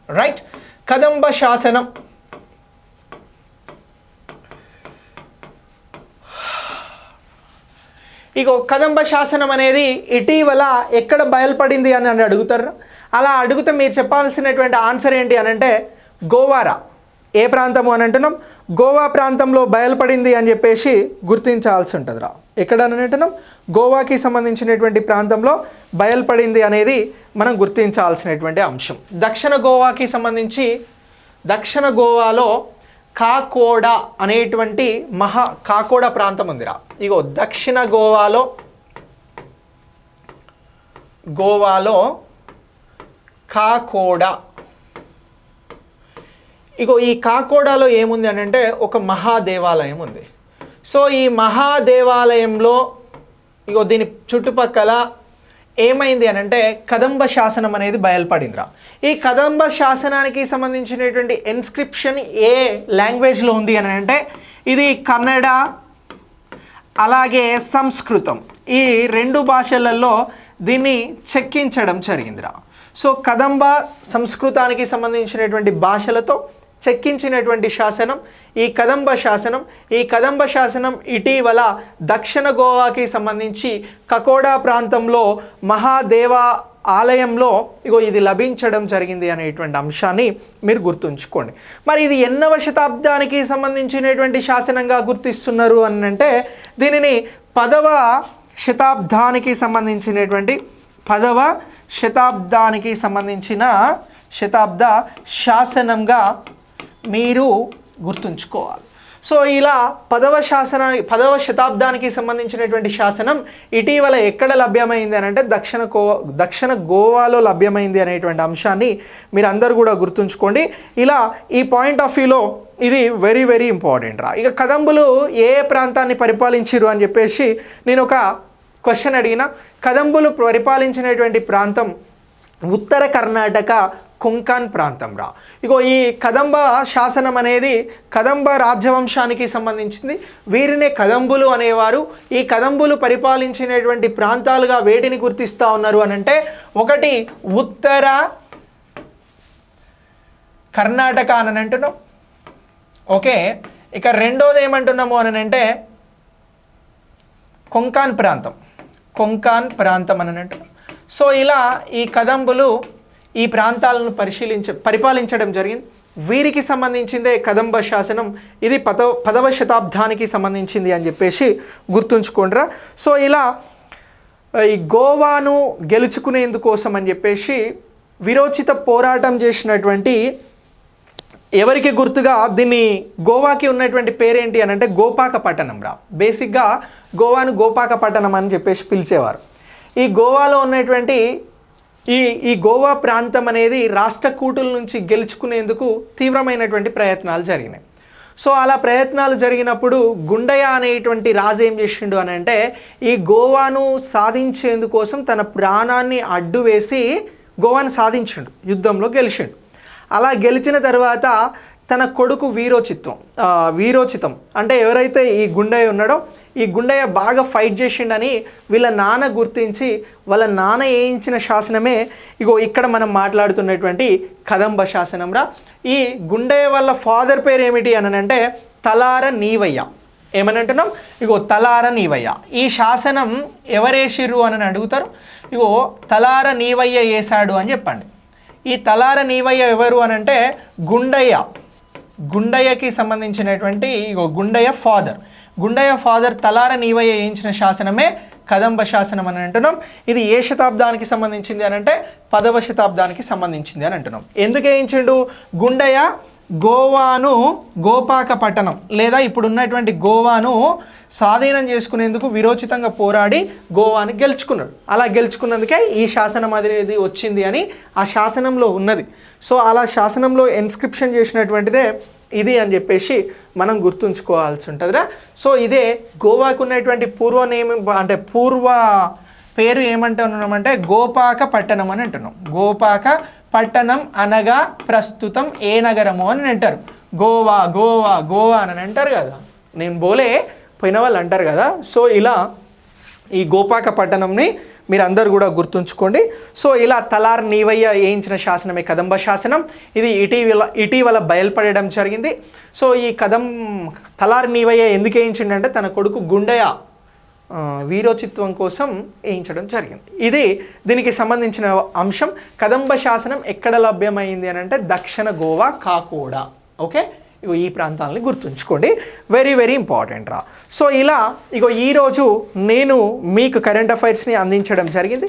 Right. కదంబ శాసనం ఇగో కదంబ శాసనం అనేది ఇటీవల ఎక్కడ బయలుపడింది అని అడుగుతారు. అలా అడిగితే మీరు చెప్పాల్సినటువంటి ఆన్సర్ ఏంటి అని అంటే గోవారా. ఏ ప్రాంతము అని అంటున్నాం? గోవా ప్రాంతంలో బయలుపడింది అని చెప్పేసి గుర్తించాల్సి ఉంటుంది రా. ఎక్కడ అని అంటున్నాం? గోవాకి సంబంధించినటువంటి ప్రాంతంలో బయలుపడింది అనేది మనం గుర్తించాల్సినటువంటి అంశం. దక్షిణ గోవాకి సంబంధించి దక్షిణ గోవాలో కాకోడా అనేటువంటి కాకోడా ప్రాంతం ఉందిరా. ఇగో దక్షిణ గోవాలో కాకోడా. ఇగో ఈ కాకోడాలో ఏముంది అని అంటే ఒక మహాదేవాలయం ఉంది. సో ఈ మహాదేవాలయంలో ఇగో దీని చుట్టుపక్కల ఏమైంది అని అంటే కదంబ శాసనం అనేది బయలుపడిందిరా. ఈ కదంబ శాసనానికి సంబంధించినటువంటి ఇన్స్క్రిప్షన్ ఏ లాంగ్వేజ్లో ఉంది అని అంటే ఇది కన్నడ అలాగే సంస్కృతం ఈ రెండు భాషలలో దీన్ని చెక్కించడం జరిగిందిరా. సో కదంబ సంస్కృతానికి సంబంధించినటువంటి భాషలతో చెక్కించినటువంటి శాసనం ఈ కదంబ శాసనం. ఈ కదంబ శాసనం ఇటీవల దక్షిణ గోవాకి సంబంధించి కకోడా ప్రాంతంలో మహాదేవ ఆలయంలో ఇగో ఇది లభించడం జరిగింది అనేటువంటి అంశాన్ని మీరు గుర్తుంచుకోండి. మరి ఇది ఎన్నవ శతాబ్దానికి సంబంధించినటువంటి శాసనంగా గుర్తిస్తున్నారు అని అంటే దీనిని 10వ శతాబ్దానికి సంబంధించినటువంటి 10వ శతాబ్దానికి సంబంధించిన శతాబ్ద శాసనంగా మీరు గుర్తుంచుకోవాలి. సో ఇలా 10వ శతాబ్దానికి సంబంధించినటువంటి శాసనం ఇటీవల ఎక్కడ లభ్యమైంది అని అంటే దక్షిణ గోవాలో లభ్యమైంది అనేటువంటి అంశాన్ని మీరు అందరూ కూడా గుర్తుంచుకోండి. ఇలా ఈ పాయింట్ ఆఫ్ వ్యూలో ఇది వెరీ వెరీ ఇంపార్టెంట్ రా. ఇక కదంబులు ఏ ప్రాంతాన్ని పరిపాలించారు అని చెప్పేసి నేను ఒక క్వశ్చన్ అడిగిన. కదంబులు పరిపాలించినటువంటి ప్రాంతం ఉత్తర కర్ణాటక కొంకన్ ప్రాంతం రా. ఇగో ఈ కదంబ శాసనం అనేది కదంబ రాజ్యవంశానికి సంబంధించింది. వీరినే కదంబులు అనేవారు. ఈ కదంబులు పరిపాలించినటువంటి ప్రాంతాలుగా వేటిని గుర్తిస్తూ ఉన్నారు అని అంటే ఒకటి ఉత్తర కర్ణాటక అని అంటున్నాం. ఓకే, ఇక రెండోది ఏమంటున్నాము అని అంటే కొంకన్ ప్రాంతం అని అంటున్నాం. సో ఇలా ఈ కదంబులు ఈ ప్రాంతాలను పరిపాలించడం జరిగింది. వీరికి సంబంధించిందే కదంబ శాసనం. ఇది 10వ శతాబ్దానికి సంబంధించింది అని చెప్పేసి గుర్తుంచుకోండిరా. సో ఇలా ఈ గోవాను గెలుచుకునేందుకోసం అని చెప్పేసి విరోచిత పోరాటం చేసినటువంటి ఎవరికి గుర్తుగా దీన్ని గోవాకి ఉన్నటువంటి పేరేంటి అని అంటే గోపాకపట్టణం రా. బేసిక్గా గోవాను గోపాకపట్టణం అని చెప్పేసి పిలిచేవారు. ఈ గోవాలో ఉన్నటువంటి ఈ గోవా ప్రాంతం అనేది రాష్ట్రకూటుల నుంచి గెలుచుకునేందుకు తీవ్రమైనటువంటి ప్రయత్నాలు జరిగినాయి. సో అలా ప్రయత్నాలు జరిగినప్పుడు గుండయ్య అనేటువంటి రాజు ఏం చేసిండు అని అంటే ఈ గోవాను సాధించేందుకోసం తన ప్రాణాన్ని అడ్డు వేసి గోవాను సాధించిండు, యుద్ధంలో గెలిచిండు. అలా గెలిచిన తర్వాత తన కొడుకు వీరోచితం అంటే ఎవరైతే ఈ గుండయ్య ఉన్నాడో ఈ గుండయ్య బాగా ఫైట్ చేసిండని వీళ్ళ నాన్న గుర్తించి వాళ్ళ నాన్న వేయించిన శాసనమే ఇగో ఇక్కడ మనం మాట్లాడుతున్నటువంటి కదంబ శాసనం రా. ఈ గుండయ్య వాళ్ళ ఫాదర్ పేరు ఏమిటి అని అంటే తలార నీవయ్య. ఏమని అంటున్నాం? ఇగో తలార నీవయ్య. ఈ శాసనం ఎవరేసిర్రు అని అడుగుతారు. ఇగో తలార నీవయ్య వేశాడు అని చెప్పండి. ఈ తలార నీవయ్య ఎవరు అని అంటే గుండయ్యకి సంబంధించినటువంటి ఇగో గుండయ్య ఫాదర్ తలార నీవయ్య వేయించిన శాసనమే కదంబ శాసనం అని అంటున్నాం. ఇది ఏ శతాబ్దానికి సంబంధించింది అని అంటే 10వ శతాబ్దానికి సంబంధించింది అని అంటున్నాం. ఎందుకు వేయించిండు? గుండయ్య గోవాను గోపాకపట్టణం లేదా ఇప్పుడున్నటువంటి గోవాను స్వాధీనం చేసుకునేందుకు విరోచితంగా పోరాడి గోవాని గెలుచుకున్నాడు. అలా గెలుచుకున్నందుకే ఈ శాసనం అనేది వచ్చింది అని ఆ శాసనంలో ఉన్నది. సో అలా శాసనంలో ఇన్స్క్రిప్షన్ చేసినటువంటిదే ఇది అని చెప్పేసి మనం గుర్తుంచుకోవాల్సి ఉంటుందిరా. సో ఇదే గోవాకు ఉన్నటువంటి పూర్వ పేరు ఏమంటున్నామంటే గోపాకపట్టణం అని అంటున్నాం. గోపాకపట్టణం అనగా ప్రస్తుతం ఏ నగరము అని అంటారు. గోవా అని అంటారు కదా, నేను పోయిన వాళ్ళు అంటారు కదా. సో ఇలా ఈ గోపాకపట్టణంని మీరు అందరు కూడా గుర్తుంచుకోండి. సో ఇలా తలార్ నీవయ్య వేయించిన శాసనమే కదంబ శాసనం. ఇది ఇటీవల బయలుపడడం జరిగింది. సో ఈ తలార్ నీవయ్య ఎందుకు వేయించిండంటే తన కొడుకు గుండయ్య వీరోచిత్వం కోసం వేయించడం జరిగింది. దీనికి సంబంధించిన అంశం. కదంబ శాసనం ఎక్కడ లభ్యమైంది అని అంటే దక్షిణ గోవా, కాకోడా. ఓకే, ఈ ప్రాంతాలని గుర్తుంచుకోండి. వెరీ వెరీ ఇంపార్టెంట్ రా. సో ఇలా ఈరోజు నేను మీకు కరెంట్ అఫైర్స్ని అందించడం జరిగింది.